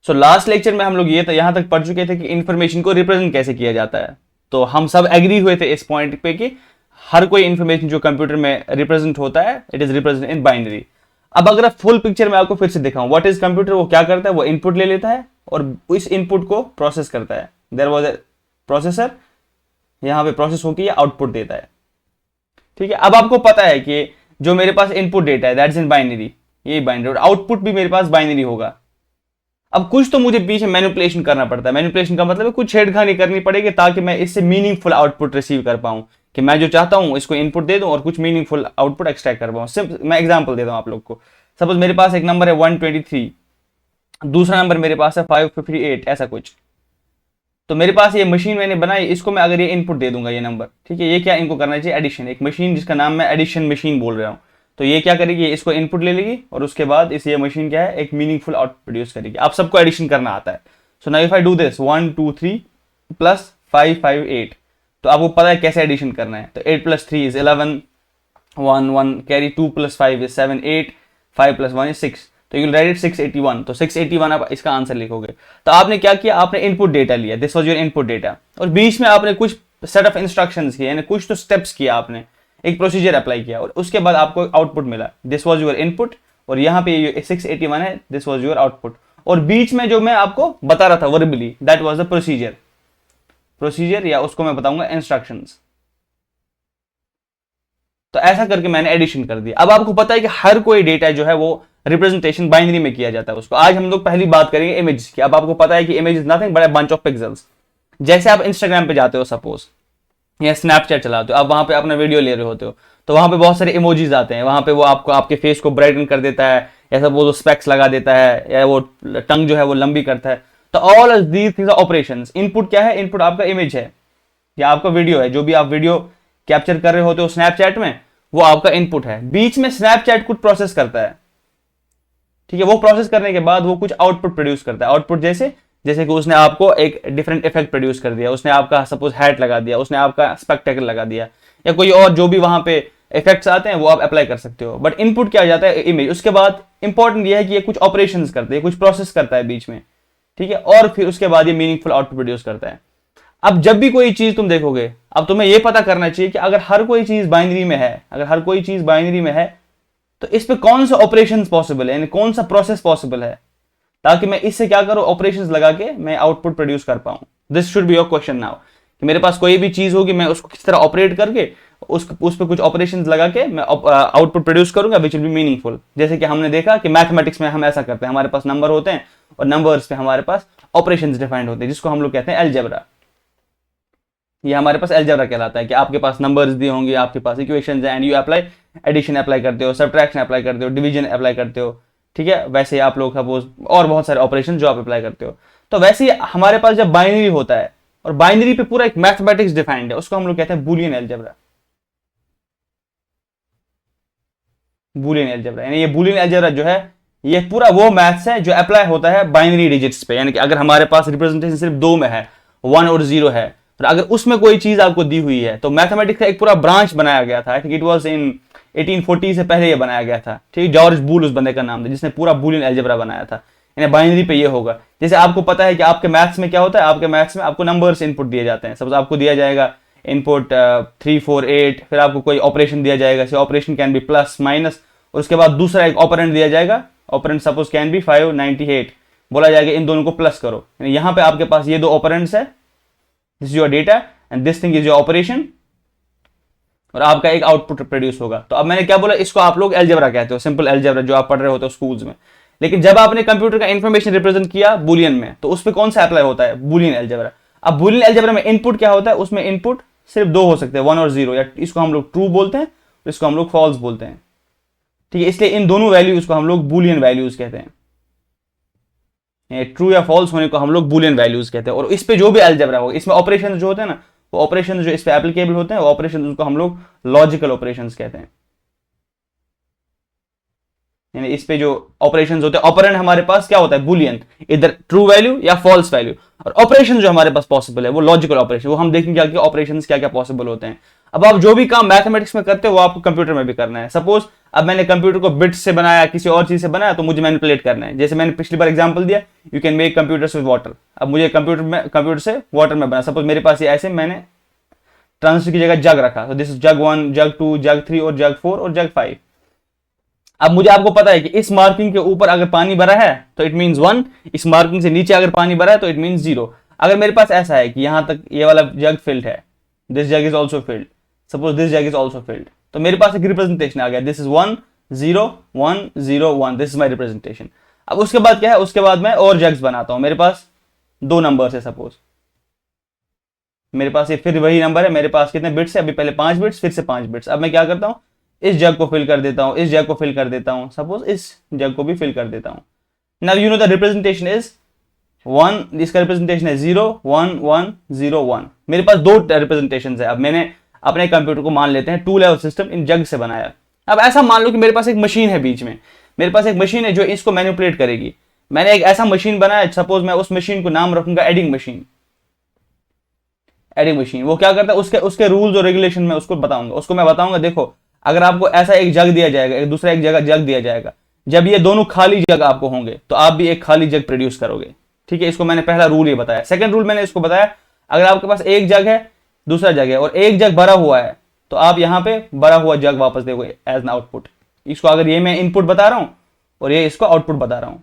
So last lecture में हम लोग ये यहां तक पढ़ चुके थे कि इंफॉर्मेशन को रिप्रेजेंट कैसे किया जाता है। तो हम सब एग्री हुए थे इस पॉइंट पे कि हर कोई इंफॉर्मेशन जो कंप्यूटर में रिप्रेजेंट होता है it is represent in binary. अब अगर फुल पिक्चर में आपको फिर से दिखाऊं व्हाट इज कंप्यूटर, वो क्या करता है, वो इनपुट ले लेता है और इस इनपुट को प्रोसेस करता है। देयर वाज अ प्रोसेसर, यहां पे प्रोसेस होकर ये आउटपुट देता है। ठीक है, अब आपको पता है कि जो मेरे पास इनपुट डेटा है दैट इज इन बाइनरी, ये बाइनरी, और आउटपुट भी मेरे पास बाइनरी होगा। अब कुछ तो मुझे पीछे मैनिपुलेशन करना पड़ता है। मैनिपुलेशन का मतलब है कुछ छेड़खानी करनी पड़ेगी ताकि मैं इससे मीनिंगफुल आउटपुट रिसीव कर पाऊं, कि मैं जो चाहता हूं इसको इनपुट दे दूं और कुछ मीनिंगफुल आउटपुट एक्सट्रैक्ट कर पाऊं। मैं एग्जांपल देता हूं आप लोग को। सपोज मेरे पास एक नंबर है 123, दूसरा नंबर मेरे पास है 558, ऐसा कुछ। तो मेरे पास ये मशीन मैंने बनाई, इसको मैं अगर ये इनपुट दे दूंगा ये नंबर, ठीक है, ये क्या इनको करना चाहिए, एडिशन। एक मशीन जिसका नाम मैं एडिशन मशीन बोल रहा हूँ, तो ये क्या करेगी, इसको इनपुट ले लेगी और उसके बाद इस ये मशीन क्या है, एक मीनिंगफुल आउटपुट प्रोड्यूस करेगी। आप सबको एडिशन करना आता है। So now if I do this 1 2 3 plus 5 5 8, तो आपको पता है कैसे एडिशन करना है। तो 8 plus 3 is 11, 1 1 carry, 2 plus 5 is 7 8, 5 plus 1 is 6, तो यू राइट इट 681। तो 681 आप इसका आंसर लिखोगे। तो आपने क्या किया, आपने इनपुट डेटा लिया, this was your input data, और बीच में आपने कुछ सेट ऑफ इंस्ट्रक्शंस किए, यानी कुछ तो स्टेप्स किया, आपने एक प्रोसीजर अप्लाई किया और उसके बाद आपको आउटपुट मिला। दिस वाज योर इनपुट, और यहाँ पे 681 है, दिस वाज योर आउटपुट। और बीच में जो मैं आपको बता रहा था verbally, that was the procedure, या उसको मैं बताऊंगा इंस्ट्रक्शंस। तो ऐसा करके मैंने एडिशन कर दिया। अब आपको पता है कि हर कोई डेटा जो है वो रिप्रेजेंटेशन बाइनरी में किया जाता है उसको। आज हम लोग पहली बात करेंगे इमेज की। अब आपको पता है कि image is nothing but a bunch of pixels. जैसे आप इंस्टाग्राम पे जाते हो सपोज, या स्नैपचैट चलाते हो, आप वहां पे अपना वीडियो ले रहे होते हो, तो वहां पे बहुत सारे इमोजीज आते हैं। वहां पे वो आपको आपके फेस को ब्राइटन कर देता है, या सब वो स्पेक्स लगा देता है, या वो टंग जो है वो लंबी करता है। तो all these things are operations. Input क्या है, इनपुट आपका इमेज है या आपका वीडियो है। जो भी आप वीडियो कैप्चर कर रहे होते हो स्नैपचैट में, वो आपका इनपुट है। बीच में स्नैपचैट कुछ प्रोसेस करता है, ठीक है, वो प्रोसेस करने के बाद वो कुछ आउटपुट प्रोड्यूस करता है। आउटपुट जैसे कि उसने आपको एक डिफरेंट इफेक्ट प्रोड्यूस कर दिया, उसने आपका सपोज हैट लगा दिया, उसने आपका स्पेक्टेकल लगा दिया, या कोई और जो भी वहां पे इफेक्ट्स आते हैं वो आप अप्लाई कर सकते हो। बट इनपुट क्या आ जाता है, इमेज। उसके बाद इंपॉर्टेंट ये है कि ये कुछ ऑपरेशंस करते हैं, कुछ प्रोसेस करता है बीच में, ठीक है, और फिर उसके बाद ये मीनिंगफुल आउटपुट प्रोड्यूस करता है। अब जब भी कोई चीज तुम देखोगे, अब तुम्हें ये पता करना चाहिए कि अगर हर कोई चीज बाइनरी में है, तो इस पे कौन सा ऑपरेशंस पॉसिबल है, यानी कौन सा प्रोसेस पॉसिबल है, ताकि मैं इससे क्या करूं, ऑपरेशंस लगा के मैं आउटपुट प्रोड्यूस कर पाऊं। This should be your question now, कि मेरे पास कोई भी चीज होगी, मैं उसको किस तरह ऑपरेट करके उस पे कुछ ऑपरेशंस लगा के मैं आउटपुट प्रोड्यूस करूंगा विच विल बी मीनिंगफुल। जैसे कि हमने देखा कि मैथमेटिक्स में हम ऐसा करते हैं, हमारे पास नंबर होते हैं और नंबर्स पे हमारे पास ऑपरेशंस डिफाइंड होते हैं, जिसको हम लोग कहते हैं अलजेब्रा। ये हमारे पास अलजेब्रा कहलाता है कि आपके पास नंबर्स दिए होंगे, आपके पास इक्वेशंस हैं, and you apply addition apply करते हो, सब्ट्रैक्शन अप्लाई करते हो, डिवीजन अप्लाई करते हो, ठीक है। वैसे आप लोग सपोज और बहुत सारे ऑपरेशन जो आप अप्लाई करते हो। तो वैसे ही हमारे पास जब बाइनरी होता है, और बाइनरी पे पूरा एक मैथमेटिक्स डिफाइंड है, उसको हम लोग कहते हैं बूलियन अलजेब्रा। यानी ये बूलियन अलजेब्रा जो है, ये पूरा वो मैथ्स है जो अप्लाई होता है बाइनरी डिजिट्स पे। यानी कि अगर हमारे पास रिप्रेजेंटेशन सिर्फ 2 में है, 1 और 0 है, और अगर उसमें कोई चीज आपको दी हुई है, तो मैथमेटिक्स का एक पूरा ब्रांच बनाया गया था। I think it was in 1840 से पहले ये बनाया गया था, ठीक है। जॉर्ज बूल उस बंदे का नाम था जिसने पूरा बूलियन अलजेब्रा बनाया था। यानी बाइनरी पे ये होगा। जैसे आपको पता है कि आपके मैथ्स में क्या होता है, आपके मैथ्स में आपको नंबर्स इनपुट दिए जाते हैं। सपोज आपको दिया जाएगा इनपुट 3 4 8, फिर आपको कोई ऑपरेशन दिया जाएगा, operation can be plus minus, और उसके बाद दूसरा एक ऑपरेंड दिया जाएगा, ऑपरेंड सपोज कैन बी 598, बोला जाएगा इन दोनों को प्लस करो। यहाँ पे आपके पास ये 2 ऑपरेंड्स है, this is your data and this thing is your operation, और आपका एक आउटपुट प्रोड्यूस होगा। तो अब मैंने क्या बोला, इसको आप लोग अलजेब्रा कहते हो, सिंपल अलजेब्रा जो आप पढ़ रहे होते हो स्कूल्स में। लेकिन जब आपने कंप्यूटर का इंफॉर्मेशन रिप्रेजेंट किया बूलियन में, तो उस पर कौन सा अप्लाई होता है, बूलियन अलजेब्रा। अब बूलियन अलजेब्रा में इनपुट क्या होता है, उसमें इनपुट सिर्फ 2 हो सकते हैं, 1 और 0, या इसको हम लोग ट्रू बोलते हैं, इसको हम लोग फॉल्स बोलते हैं, ठीक है। इसलिए इन दोनों वैल्यूज को हम लोग बूलियन वैल्यूज कहते हैं। ट्रू या फॉल्स होने को हम लोग बूलियन वैल्यूज कहते हैं। और इस पे जो भी अलजेब्रा हो, इसमें ऑपरेशन जो होते हैं ना, वो ऑपरेशन जो इस पे एप्लीकेबल होते हैं, वो ऑपरेशन उनको हम लोग लॉजिकल ऑपरेशंस कहते हैं। यानी इस पे जो ऑपरेशंस होते हैं, ऑपरेंड हमारे पास क्या होता है, बूलियन, इधर ट्रू वैल्यू या फॉल्स वैल्यू। और ऑपरेशन जो हमारे पास पॉसिबल है वो लॉजिकल ऑपरेशन, वो हम देखेंगे कि ऑपरेशंस क्या क्या पॉसिबल होते हैं। अब आप जो भी काम मैथमेटिक्स में करते हो वो आपको कंप्यूटर में भी करना है। सपोज अब मैंने कंप्यूटर को बिट्स से बनाया, किसी और चीज से बनाया, तो मुझे मैनिपुलेट करना है। जैसे मैंने पिछली बार एग्जांपल दिया, you can make computers with water. अब मुझे कंप्यूटर से वाटर में बना, सपोज मेरे पास ये ऐसे मैंने ट्रांजिस्टर की जगह जग रखा, तो दिस इज जग 1, जग 2, जग 3 और जग 4 और जग 5। अब मुझे आपको पता है कि इस मार्किंग के ऊपर अगर पानी भरा है तो इट मींस 1, इस मार्किंग से नीचे अगर पानी भरा है तो इट मींस 0। अगर मेरे पास ऐसा है कि यहां तक ये वाला जग फिल्ड है, this jug is also field, suppose this jug is also field, तो मेरे पास एक रिप्रेजेंटेशन आ गया, this is 1 0 1 0 1, this is my representation. अब उसके बाद क्या है, उसके बाद मैं और जग्स बनाता हूं। मेरे पास 2 नंबर है, सपोज मेरे पास ये फिर वही नंबर है, मेरे पास कितने बिट्स है, अभी पहले 5 बिट्स, फिर से 5 बिट्स। अब मैं क्या करता हूं, इस जग को फिल कर देता हूं, इस जग को फिल कर देता हूं, सपोज इस जग को भी फिल कर देता हूं। Now you know the representation is 1, इसका रिप्रेजेंटेशन है 0 1 1 0 1। मेरे पास 2 रिप्रेजेंटेशन है। अब मैंने अपने कंप्यूटर को मान लेते हैं 2 लेवल सिस्टम इन जग से बनाया। अब ऐसा मान लो कि मेरे पास एक मशीन है, बीच में मेरे पास एक मशीन है जो इसको मैनिपुलेट करेगी। मैंने एक ऐसा मशीन बनाया, सपोज मैं उस मशीन को नाम रखूंगा एडिंग मशीन। एडिंग मशीन वो क्या करता है, उसके रूल्स और रेगुलेशन में उसको बताऊंगा। उसको मैं बताऊंगा, देखो अगर आपको ऐसा एक जग दिया जाएगा, एक दूसरा एक जगह जग दिया जाएगा, जब ये दोनों खाली जग आपको होंगे तो आप भी एक खाली जग प्रोड्यूस करोगे। ठीक है, इसको मैंने पहला रूल ये बताया। सेकंड रूल मैंने इसको बताया, अगर आपके पास एक जग है, दूसरा जग है और एक जग भरा हुआ है, तो आप यहां पे भरा हुआ जग वापस दोगे एज एन आउटपुट। इसको अगर ये मैं इनपुट बता रहा हूं और ये इसको आउटपुट बता रहा हूं,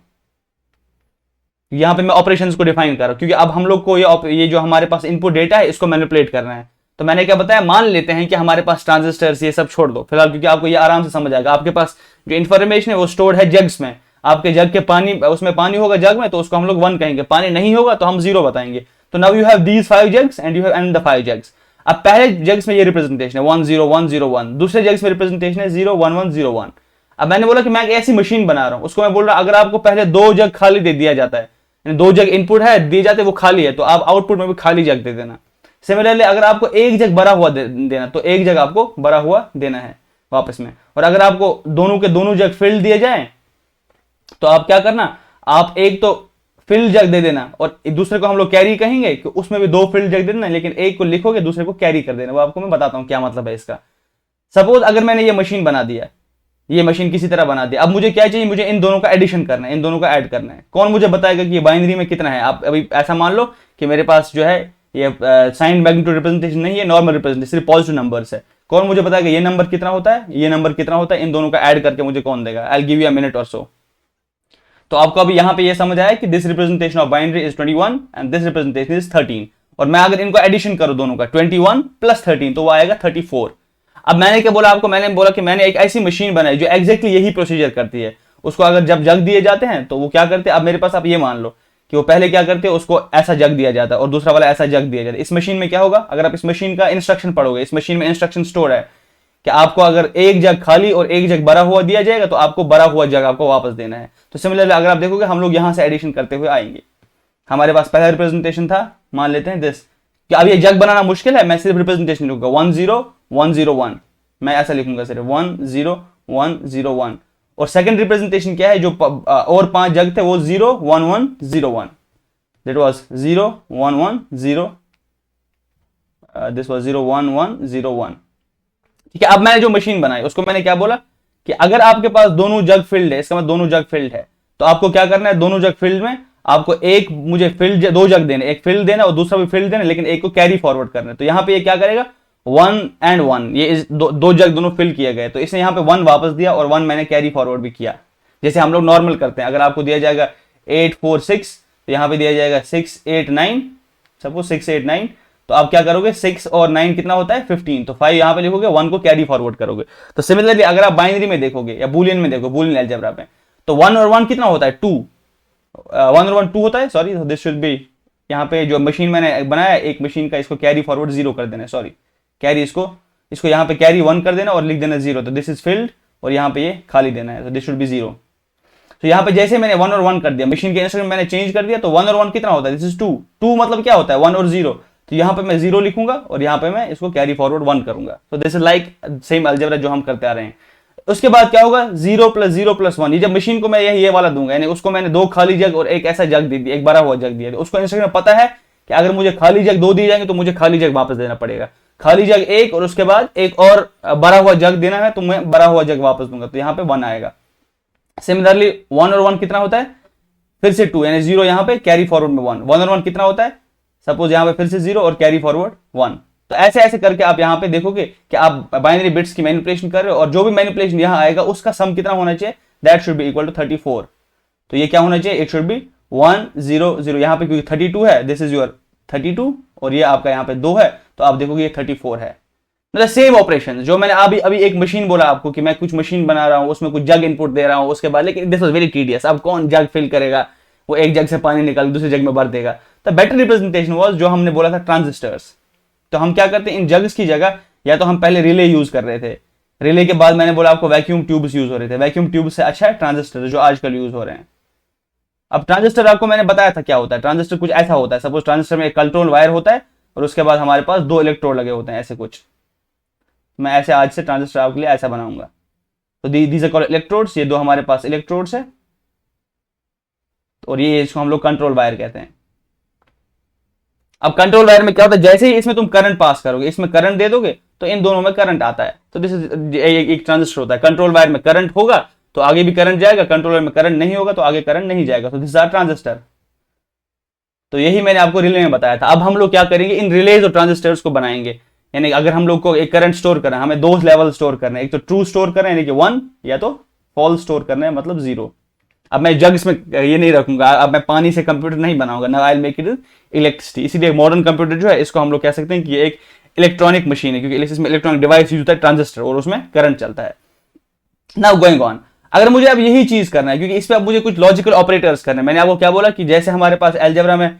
यहां पे मैं ऑपरेशंस को डिफाइन कर रहा हूं, क्योंकि अब हम लोग को ये जो हमारे पास इनपुट डेटा है इसको मैनिपुलेट करना है। तो मैंने क्या बताया, मान लेते हैं कि हमारे पास ट्रांजिस्टर्स ये सब छोड़ दो फिलहाल, क्योंकि आपको ये आराम से समझ आएगा। आपके पास जो इन्फॉर्मेशन है वो स्टोर्ड है जग्स में। आपके जग के पानी, उसमें पानी होगा जग में तो उसको हम लोग 1 कहेंगे, पानी नहीं होगा तो हम 0 बताएंगे। तो now you have these 5 jugs and you have and the 5 jugs. अब पहले जग्स में ये रिप्रेजेंटेशन है 1 0 1 0 1, दूसरे जग्स में रिप्रेजेंटेशन है 0 1 1 0 1। अब मैंने बोला कि मैं एक ऐसी मशीन बना रहा हूं, उसको मैं बोल रहा अगर आपको पहले 2 जग खाली दे दिया जाता है, 2 जग इनपुट है दिए जाते वो खाली है, तो आप आउटपुट में भी खाली जग दे देना। सिमिलरली अगर आपको एक जग भरा हुआ देना तो एक जग आपको भरा हुआ देना है वापस में। और अगर आपको दोनों के दोनों जग फिल दिए जाए तो आप क्या करना, आप एक तो फिल जग दे देना और दूसरे को हम लोग कैरी कहेंगे कि उसमें भी 2 फिल जग दे देना, लेकिन एक को लिखोगे दूसरे को कैरी कर देना। वो आपको मैं बताता हूं क्या मतलब है इसका। सपोज अगर मैंने ये मशीन बना दिया, ये मशीन किसी तरह बना दिया, अब मुझे क्या चाहिए, मुझे इन दोनों का एडिशन करना है, इन दोनों का ऐड करना है। कौन मुझे बताएगा कि ये बाइनरी में कितना है। आप अभी ऐसा मान लो कि मेरे पास जो है ये साइन मैग्नीट्यूड रिप्रेजेंटेशन नहीं है, नॉर्मल रिप्रेजेंटेशन, सिर्फ पॉजिटिव नंबर्स है। कौन मुझे बताएगा ये नंबर कितना होता है, ये नंबर कितना होता है, इन दोनों का ऐड करके मुझे कौन देगा। I will give you a minute और सो। तो आपको अभी यहां पे ये समझ आया कि this representation of binary is 21 and this representation is 13। और मैं अगर इनको एडिशन करूं दोनों का 21 प्लस 13 तो वो आएगा 34। अब मैंने क्या बोला आपको, मैंने बोला कि मैंने एक ऐसी मशीन बनाई जो एग्जैक्टली यही प्रोसीजर करती है। उसको अगर जब जग दिए जाते हैं तो वो क्या करते हैं, अब मेरे पास आप ये मान लो कि वो पहले क्या करते हैं, उसको ऐसा जग दिया जाता है और दूसरा वाला ऐसा जग दिया जाता है। इस मशीन में क्या होगा, अगर आप इस मशीन का इंस्ट्रक्शन पढ़ोगे, इस मशीन में इंस्ट्रक्शन स्टोर है कि आपको अगर एक जग खाली और एक जग भरा हुआ दिया जाएगा तो आपको भरा हुआ जग आपको वापस देना है। तो सिमिलरली अगर आप देखोगे हम लोग यहां से एडिशन करते हुए आएंगे। हमारे पास पहला रिप्रेजेंटेशन था, मान लेते हैं दिस, कि अब ये जग बनाना मुश्किल है, मैं सिर्फ रिप्रेजेंटेशन लिखूंगा 1 0 1 0 1, मैं ऐसा लिखूंगा सिर्फ 1 0 1 0 1। और सेकंड रिप्रेजेंटेशन क्या है, जो और 5 जग थे वो 0 1 1 0 1, दैट वाज 0 1 1 0, दिस वाज 0 1 1 0 1। ठीक है, अब मैंने जो मशीन बनाई उसको मैंने क्या बोला कि अगर आपके पास दोनों जग फिल्ड है, इसका मतलब दोनों जग फिल्ड है, तो आपको क्या करना है, दोनों जग फिल्ड में आपको एक मुझे फिल्ड 2 जग देने, एक फिल्ड देना और दूसरा भी फिल्ड देना, लेकिन एक को कैरी फॉरवर्ड करना है। तो यहां पे ये क्या करेगा 1 एंड 1, ये दो जग दोनों फिल किए गए, तो इसने यहां पे 1 वापस दिया और 1 मैंने कैरी फॉरवर्ड भी किया, जैसे हम लोग नॉर्मल करते हैं। अगर आपको दिया जाएगा 8 4 6 तो यहां पे दिया जाएगा 6 8 9, सपोज 6 8 9, तो आप क्या करोगे 6 और 9 कितना होता है 15, तो 5 यहां पे लिखोगे, 1 को कैरी फॉरवर्ड करोगे। तो सिमिलरली अगर आप बाइनरी में देखोगे या बूलियन में देखो, बूलियन अलजेब्रा में, तो 1 और 1 कितना होता है 2, 1 और 1 2 होता है, सॉरी दिस शुड बी, यहाँ पे जो मशीन मैंने बनाया एक मशीन का, इसको कैरी फॉरवर्ड 0 कर देना, सॉरी कैरी इसको यहाँ पे कैरी 1 कर देना और लिख देना 0, तो दिस इज फिल्ड और यहाँ पे ये खाली देना है, तो दिस शुड बी 0। तो यहाँ पे जैसे मैंने 1 और 1 कर दिया, मशीन के इंस्ट्रक्शन मैंने चेंज कर दिया, तो 1 और 1 कितना होता है, दिस इज 2, 2 मतलब क्या होता है 1 और 0, तो यहाँ पे मैं 0 लिखूंगा और यहाँ पे मैं इसको कैरी फॉरवर्ड 1 करूंगा। तो this is like same algebra जो हम करते आ रहे हैं। उसके बाद क्या होगा 0 + 0 + 1, ये जब मशीन को मैं ये वाला दूंगा, यानी उसको मैंने 2 खाली जग और एक ऐसा जग दे दिया, एक भरा हुआ जग दिया, तो उसको इंस्ट्रक्शन में पता है कि अगर मुझे खाली जग 2 दिए जाएंगे तो मुझे खाली जग वापस देना पड़ेगा। खाली जग एक और उसके बाद एक और भरा हुआ जग देना है तो मैं भरा हुआ जग वापस दूंगा, तो यहाँ पे 1 आएगा। सिमिलरली 1 और 1 कितना होता है, फिर से 2, यानी 0 यहाँ पे, कैरी फॉरवर्ड में 1, 1 और 1 कितना होता है, सपोज यहाँ पे फिर से 0 और कैरी फॉरवर्ड 1। तो ऐसे ऐसे करके आप यहाँ पे देखोगे कि आप बाइनरी बिट्स की मैनिपुलेशन कर रहे हो, और जो भी मैनिपुलेशन यहाँ आएगा उसका सम कितना होना चाहिए, that should be equal to 34। तो ये क्या होना चाहिए, इट शुड बी 1 0 0, यहाँ पे क्योंकि 32 है, दिस इज योर 32, और ये आपका यहाँ पे 2 है, तो आप देखोगे ये 34 है। मतलब सेम ऑपरेशन जो मैंने अभी एक मशीन बोला आपको कि मैं कुछ मशीन बना रहा हूँ, उसमें कुछ जग इनपुट दे रहा हूँ, उसके बाद लेकिन दिस वाज वेरी टीडियस, अब कौन जग फिल करेगा, वो एक जग से पानी निकाल दूसरे जग में भर देगा। तो बेटर रिप्रेजेंटेशन वाज जो हमने बोला था ट्रांजिस्टर्स। तो हम क्या करते हैं, इन जग्स की जगह या तो हम पहले रिले यूज कर रहे थे, रिले के बाद मैंने बोला आपको वैक्यूम ट्यूब्स यूज हो रहे थे, वैक्यूम ट्यूब से अच्छा है ट्रांजिस्टर जो आजकल यूज हो रहे हैं। अब ट्रांजिस्टर आपको मैंने बताया था क्या होता है, ट्रांजिस्टर कुछ ऐसा होता है, सपोज ट्रांजिस्टर में एक कंट्रोल वायर होता है और उसके बाद हमारे पास 2 इलेक्ट्रोड लगे होते हैं, ऐसे कुछ। मैं ऐसे आज से ट्रांजिस्टर आपके लिए ऐसा बनाऊंगा, तो दीज आर कॉल्ड इलेक्ट्रोड्स, ये 2 हमारे पास इलेक्ट्रोड्स है, और ये इसको हम लोग कंट्रोल वायर कहते हैं। अब कंट्रोल वायर में क्या होता है, जैसे ही इसमें तुम करंट पास करोगे, इसमें करंट दे दोगे तो इन दोनों में करंट आता है, तो दिस इज एक ट्रांजिस्टर होता है। कंट्रोल वायर में करंट होगा तो आगे भी करंट जाएगा, कंट्रोल वायर में करंट नहीं होगा तो आगे करंट नहीं जाएगा, तो दिस आर ट्रांजिस्टर। तो यही मैंने आपको रिले में बताया था। अब हम लोग क्या करेंगे, इन रिलेज और ट्रांजिस्टर्स को बनाएंगे, यानी अगर हम लोग को एक करंट स्टोर करना है, हमें 2 लेवल स्टोर करना है, एक तो ट्रू स्टोर करना है यानी कि 1, या तो फॉल्स स्टोर करना है मतलब 0। अब मैं जग्स में ये नहीं रखूंगा, अब मैं पानी से कंप्यूटर नहीं बनाऊंगा ना, I will make it electricity. इसीलिए मॉडर्न कंप्यूटर जो है इसको हम लोग कह सकते हैं कि ये एक इलेक्ट्रॉनिक मशीन है, क्योंकि इसमें इलेक्ट्रॉनिक डिवाइस यूज होता है, ट्रांजिस्टर, और उसमें करंट चलता है। नाउ गोइंग ऑन, अगर मुझे अब यही चीज करना है, क्योंकि इस पे अब मुझे कुछ लॉजिकल ऑपरेटर्स करने हैं। मैंने आपको क्या बोला कि जैसे हमारे पास अलजेब्रा में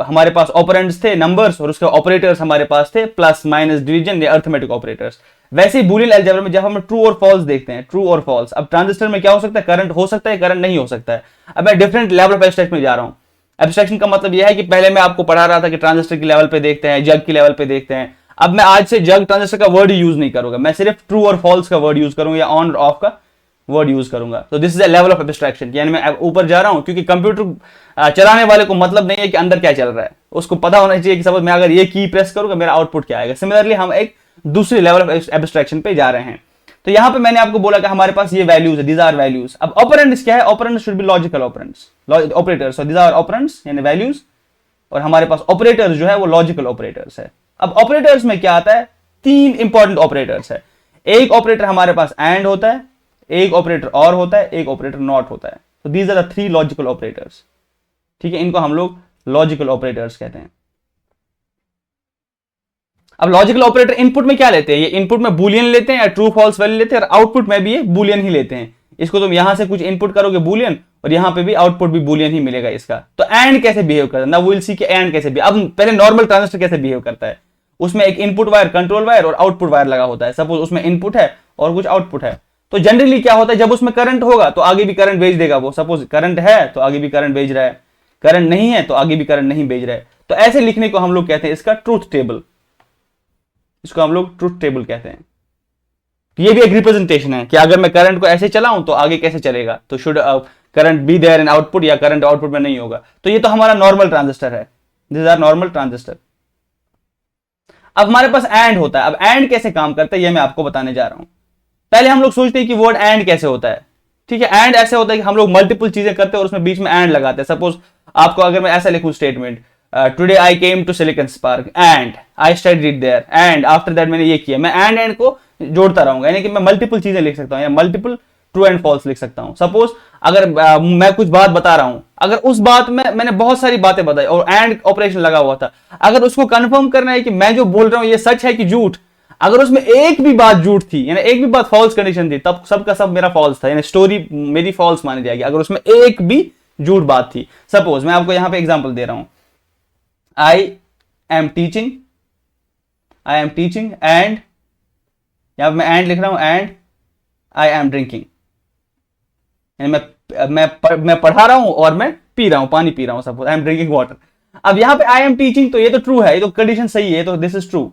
हमारे पास ऑपरेंड्स थे नंबर्स, और उसके ऑपरेटर्स हमारे पास थे प्लस माइनस डिवीजन या अर्थमेटिक ऑपरेटर्स, वैसे ही बूलियन अलजेब्रा में जब हम ट्रू और फॉल्स देखते हैं, ट्रू और फॉल्स, अब ट्रांजिस्टर में क्या हो सकता है, करंट हो सकता है, करंट नहीं हो सकता है। अब मैं डिफरेंट लेवल ऑफ एब्स्ट्रैक्शन में जा रहा हूं। एब्स्ट्रैक्शन का मतलब यह है कि पहले मैं आपको पढ़ा रहा था कि ट्रांजिस्टर की लेवल पे देखते हैं, जग की लेवल पे देखते हैं। अब मैं आज से जग ट्रांजिस्टर का वर्ड यूज नहीं करूंगा, मैं सिर्फ ट्रू और फॉल्स का वर्ड यूज करूंगा या ऑन और ऑफ का वर्ड यूज करूंगा। तो this is a level of abstraction, यानी मैं ऊपर जा रहा हूं, क्योंकि कंप्यूटर चलाने वाले को मतलब नहीं है कि अंदर क्या चल रहा है, उसको पता होना चाहिए कि सपोज मैं अगर ये की प्रेस करूंगा मेरा आउटपुट क्या आएगा। सिमिलरली हम एक दूसरी लेवल ऑफ एब्स्ट्रैक्शन पे जा रहे हैं। तो यहां पे मैंने आपको बोला कि हमारे पास ये वैल्यूज है, दीज आर वैल्यूज। अब ऑपरेंड्स क्या है, operands should be logical operands, operators, so these are operands यानी वैल्यूज, और हमारे पास ऑपरेटर्स जो है वो लॉजिकल ऑपरेटर्स है। अब ऑपरेटर्स में क्या आता है, 3 इंपॉर्टेंट ऑपरेटर्स है। एक ऑपरेटर हमारे पास एंड होता है, एक ऑपरेटर और होता है, एक ऑपरेटर नॉट होता है। तो these are the 3 logical operators, ठीक है, इनको हम लोग लॉजिकल ऑपरेटर्स कहते हैं। अब लॉजिकल ऑपरेटर इनपुट में क्या लेते हैं, ये इनपुट में बूलियन लेते हैं या ट्रू फॉल्स वैल्यू लेते हैं, और आउटपुट में भी ये बूलियन ही लेते हैं। इसको तुम यहां से कुछ इनपुट करोगे बूलियन, और यहां पे भी आउटपुट भी बूलियन ही मिलेगा इसका। तो एंड कैसे बिहेव करता है ना, विल सी कि एंड कैसे बिहेव। अब पहले नॉर्मल ट्रांजिस्टर कैसे बिहेव करता है, उसमें एक इनपुट वायर, कंट्रोल वायर और आउटपुट वायर लगा होता है। सपोज उसमें इनपुट है और कुछ आउटपुट है, तो जनरली क्या होता है, जब उसमें करंट होगा तो आगे भी करंट भेज देगा वो। सपोज करंट है तो आगे भी करंट भेज रहा है, करंट नहीं है तो आगे भी करंट नहीं भेज रहा है। तो ऐसे लिखने को हम लोग कहते हैं इसका ट्रूथ टेबल, इसको हम लोग ट्रूथ टेबल कहते हैं। ये भी एक रिप्रेजेंटेशन है कि अगर मैं करंट को ऐसे चलाऊं तो आगे कैसे चलेगा, तो should current be there in output, या करंट आउटपुट में नहीं होगा। तो ये तो हमारा नॉर्मल ट्रांजिस्टर है, दिस आर नॉर्मल ट्रांजिस्टर। अब हमारे पास एंड होता है। अब एंड कैसे काम करता है ये मैं आपको बताने जा रहा हूं। पहले हम लोग सोचते हैं कि वर्ड एंड कैसे होता है, ठीक है। एंड ऐसे होता है कि हम लोग मल्टीपल चीजें करते हैं और उसमें बीच में एंड लगाते हैं। सपोज आपको अगर मैं ऐसा लिखूं statement, today I came to Silicon Spark and I studied there and after that, मैंने ये किया। मैं एंड को जोड़ता रहूंगा, यानी कि मैं मल्टीपल चीजें लिख सकता हूं या मल्टीपल ट्रू एंड फॉल्स लिख सकता हूं। सपोज अगर मैं कुछ बात बता रहा हूं, अगर उस बात में मैंने बहुत सारी बातें बताई और एंड ऑपरेशन लगा हुआ था, अगर उसको कंफर्म करना है कि मैं जो बोल रहा हूं ये सच है कि झूठ, अगर उसमें एक भी बात झूठ थी यानी एक भी बात फॉल्स कंडीशन थी, तब सबका सब मेरा फॉल्स था, यानी स्टोरी मेरी फॉल्स मानी जाएगी अगर उसमें एक भी झूठ बात थी। सपोज मैं आपको यहां पे एग्जांपल दे रहा हूं, आई एम टीचिंग एंड, यहां मैं एंड लिख रहा हूं, एंड आई एम ड्रिंकिंग, यानी मैं पढ़ा रहा हूं और मैं पी रहा हूं, पानी पी रहा हूं। Suppose I am drinking water. अब यहां पे आई एम टीचिंग, तो ये तो ट्रू है, ये तो कंडीशन सही है, तो दिस इज ट्रू,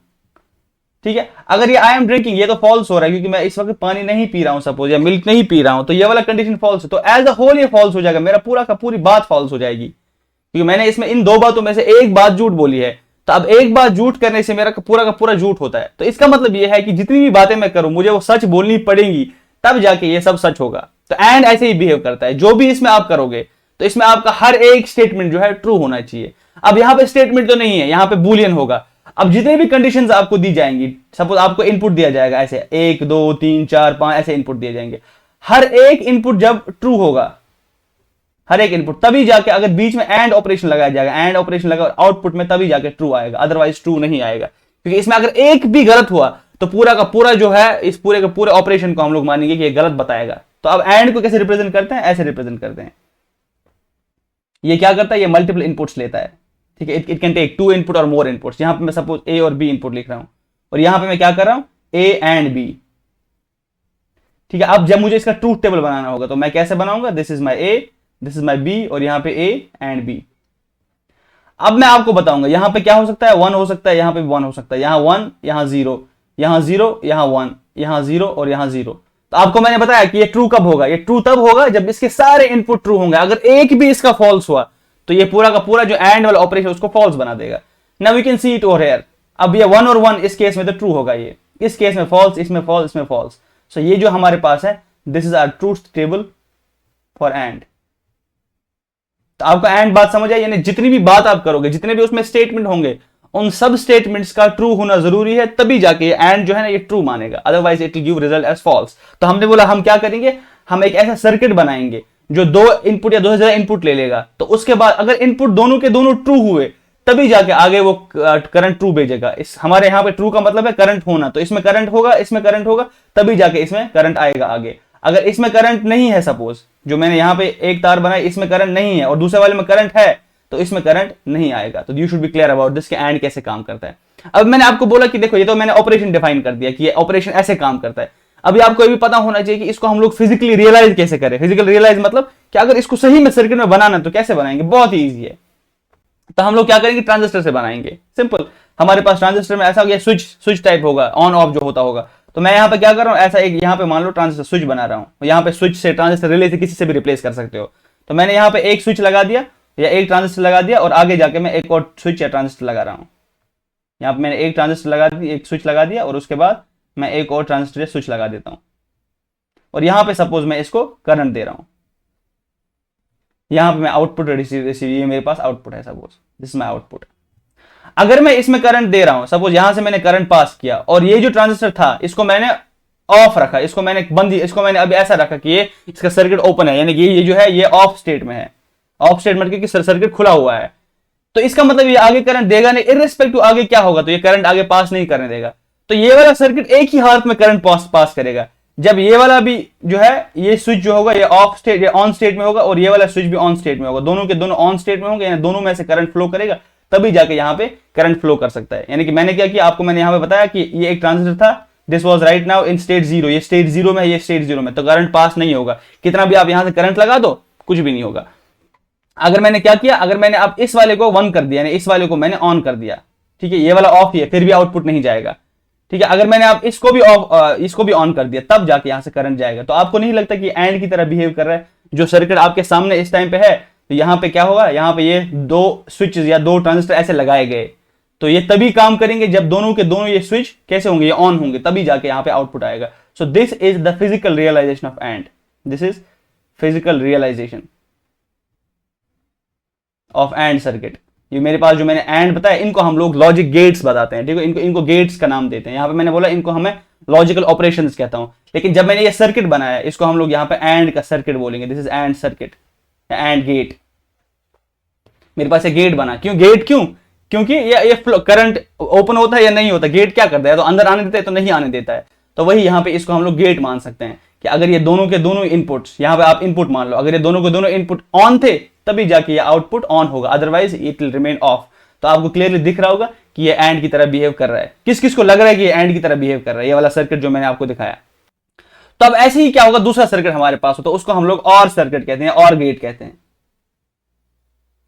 ठीक है। अगर ये आई एम ड्रिंकिंग, ये तो फॉल्स हो रहा है क्योंकि मैं इस वक्त पानी नहीं पी रहा हूं सपोज, या मिल्क नहीं पी रहा हूं, तो ये वाला कंडीशन फॉल्स है। तो एज अ होल ये फॉल्स हो जाएगा, मेरा पूरा का पूरी बात फॉल्स हो जाएगी, क्योंकि मैंने इसमें इन 2 बातों में से एक बात झूठ बोली है। तो अब एक बार झूठ करने से मेरा पूरा का पूरा झूठ होता है। तो इसका मतलब ये है कि जितनी भी बातें मैं करूं मुझे वो सच बोलनी पड़ेंगी, तब जाके ये सब सच होगा। तो एंड ऐसे ही बिहेव करता है, जो भी इसमें आप करोगे तो इसमें आपका हर एक स्टेटमेंट जो है ट्रू होना चाहिए। अब यहां पे स्टेटमेंट तो नहीं है, यहां पे बूलियन होगा। अब जितने भी कंडीशंस आपको दी जाएंगी, सपोज आपको इनपुट दिया जाएगा ऐसे 1 2 3 4 5 ऐसे इनपुट दिए जाएंगे, हर एक इनपुट जब ट्रू होगा, हर एक इनपुट, तभी जाके अगर बीच में एंड ऑपरेशन लगाया जाएगा, एंड ऑपरेशन लगा आउटपुट में, तभी जाके ट्रू आएगा, अदरवाइज ट्रू नहीं आएगा। क्योंकि इसमें अगर एक भी गलत हुआ तो पूरा का पूरा जो है इस पूरे के पूरे ऑपरेशन को हम लोग मानेंगे कि ये गलत बताएगा। तो अब एंड को कैसे रिप्रेजेंट करते हैं, ऐसे रिप्रेजेंट करते हैं। ये क्या करता है, ये मल्टीपल इनपुट्स लेता है, ठीक है। इट कैन टेक 2 इनपुट और मोर इनपुट्स। यहां पे मैं सपोज ए और बी इनपुट लिख रहा हूं, और यहां पे मैं क्या कर रहा हूं, ए एंड बी, ठीक है। अब जब मुझे इसका ट्रूथ टेबल बनाना होगा तो मैं कैसे बनाऊंगा, this is my A, this is my B, और यहां पे ए एंड बी। अब मैं आपको बताऊंगा यहां पे क्या हो सकता है, 1 हो सकता है, यहां पे भी 1 हो सकता है, यहां 1, यहां 0, यहां 0, यहां 1, यहां 0 और यहां 0। तो आपको मैंने बताया कि ये ट्रू कब होगा, ये ट्रू तब होगा जब इसके सारे इनपुट ट्रू होंगे। अगर एक भी इसका फॉल्स हुआ तो ये पूरा का पूरा जो एंड वाला ऑपरेशन उसको फॉल्स बना देगा। Now we can see it over here. अब ये 1 और 1 इस केस में तो ट्रू होगा, ये इस केस में फॉल्स, इसमें फॉल्स, इसमें फॉल्स। सो ये जो हमारे पास है, this is our truth table for and. तो आपको एंड बात समझ आई, यानी जितनी भी बात आप करोगे, जितने भी उसमें स्टेटमेंट होंगे, उन सब स्टेटमेंट्स का ट्रू होना जरूरी है, तभी जाके ये एंड जो है ना ये ट्रू मानेगा, otherwise it will give result as false. तो हमने बोला हम क्या करेंगे, हम एक ऐसा सर्किट बनाएंगे जो 2 इनपुट या 2 से ज्यादा इनपुट ले लेगा। तो उसके बाद अगर इनपुट दोनों के दोनों ट्रू हुए तभी जाके आगे वो करंट ट्रू भेजेगा। इस हमारे यहाँ पे ट्रू का मतलब है करंट होना, तो इसमें करंट होगा, इसमें करंट होगा, तभी जाके इसमें करंट आएगा आगे। अगर इसमें करंट नहीं है, सपोज जो मैंने यहां पे एक तार बनाई, इसमें करंट नहीं है और दूसरे वाले में करंट है, तो इसमें करंट नहीं आएगा। तो you should be clear about this कि एंड कैसे काम करता है। अब मैंने आपको बोला कि देखो ये तो मैंने ऑपरेशन डिफाइन कर दिया कि ये ऑपरेशन ऐसे काम करता है। अभी आपको ये भी पता होना चाहिए कि इसको हम लोग फिजिकली रियलाइज कैसे करें। फिजिकल रियलाइज मतलब कि अगर इसको सही में सर्किट में बनाना तो कैसे बनाएंगे, बहुत ही ईजी है। तो हम लोग क्या करेंगे, ट्रांजिस्टर से बनाएंगे, सिंपल। हमारे पास ट्रांजिस्टर में ऐसा हो गया, स्विच टाइप होगा, ऑन ऑफ जो होता होगा। तो मैं यहाँ पे क्या कर रहा हूँ, ऐसा एक यहाँ पे मान लो ट्रांजिस्टर स्विच बना रहा हूँ, यहाँ पे स्विच से ट्रांजिस्टर रिले से किसी से भी रिप्लेस कर सकते हो। तो मैंने यहाँ पे एक स्विच लगा दिया या एक ट्रांजिस्टर लगा दिया, और आगे जाके मैं एक और स्विच या ट्रांजिस्टर लगा रहा हूँ। यहाँ पे मैंने एक ट्रांजिस्टर लगा दी, एक स्विच लगा दिया, और उसके बाद मैं एक और ट्रांजिस्टर या स्विच लगा देता हूँ, और यहाँ पे सपोज मैं इसको करंट दे रहा हूँ। यहाँ पे मैं आउटपुट रिसीव, ये मेरे पास आउटपुट है, suppose this is my output. अगर मैं इसमें करंट दे रहा हूं, सपोज यहां से मैंने करंट पास किया, और ये जो ट्रांजिस्टर था इसको मैंने ऑफ रखा, इसको मैंने बंद, इसको मैंने अभी ऐसा रखा कि ये इसका सर्किट ओपन है, यानी कि ये जो है ये ऑफ स्टेट में है। ऑफ स्टेट मतलब कि सर्किट खुला हुआ है, तो इसका मतलब ये आगे करंट देगा नहीं, इररिस्पेक्टिव आगे क्या होगा, तो ये करंट आगे पास नहीं करने देगा। तो ये वाला सर्किट एक ही हालत में करंट पास करेगा, जब ये वाला भी जो है ये स्विच जो होगा ये ऑफ स्टेट, ये ऑन स्टेट में होगा, और ये वाला स्विच भी ऑन स्टेट में होगा, दोनों के दोनों ऑन स्टेट में होंगे, यानी दोनों में से करंट फ्लो करेगा, तभी जाके यहाँ पे करंट फ्लो कर सकता है। यानी कि मैंने क्या किया, आपको मैंने यहाँ पे बताया कि ये एक ट्रांजिस्टर था, this was right now in state 0, ये स्टेट 0 में है, ये स्टेट 0 में, तो करंट पास नहीं होगा, कितना भी आप यहां से करंट लगा दो कुछ भी नहीं होगा। अगर मैंने क्या किया, अगर मैंने अब इस वाले को 1 कर दिया, यानी इस वाले को मैंने ऑन कर दिया, ठीक है, ये वाला ऑफ ही है, फिर भी आउटपुट नहीं जाएगा, ठीक है। अगर मैंने अब इसको भी ऑफ, इसको भी ऑन कर दिया, तब जाके यहां से करंट जाएगा। तो आपको नहीं लगता कि एंड की तरह बिहेव कर रहा है जो सर्किट आपके सामने इस टाइम पे है। तो यहां पे क्या होगा, यहां पे ये 2 स्विचेस या 2 ट्रांजिस्टर ऐसे लगाए गए, तो ये तभी काम करेंगे जब दोनों के दोनों ये स्विच कैसे होंगे, ये ऑन होंगे, तभी जाके यहां पे आउटपुट आएगा। So this is the physical realization of and, this is physical realization of and circuit. ये मेरे पास जो मैंने एंड बताया, इनको हम लोग लॉजिक गेट्स बताते हैं, ठीक है, इनको गेट्स का नाम देते हैं। यहाँ पे मैंने बोला इनको हमें लॉजिकल ऑपरेशंस कहता हूं, लेकिन जब मैंने ये सर्किट बनाया इसको हम लोग यहाँ पे एंड का सर्किट बोलेंगे, दिस इज एंड सर्किट या एंड गेट। मेरे पास ये गेट बना, क्योंकि ये करंट ओपन होता है या नहीं होता, गेट क्या करता है, तो अंदर आने देता है तो नहीं आने देता है। तो वही यहाँ पे इसको हम लोग गेट मान सकते हैं कि अगर ये दोनों के दोनों इनपुट्स, यहाँ पे आप इनपुट मान लो, अगर ये दोनों के दोनों इनपुट ऑन थे तभी जाके ये आउटपुट ऑन होगा, otherwise it will remain of. तो आपको क्लियरली दिख रहा होगा कि ये एंड की तरह बिहेव कर रहा है। किस किस को लग रहा है कि ये एंड की तरह बिहेव कर रहा है, ये वाला सर्किट जो मैंने आपको दिखाया। तो अब ऐसे ही क्या होगा, दूसरा सर्किट हमारे पास हो तो उसको हम लोग और सर्किट कहते हैं, और गेट कहते हैं।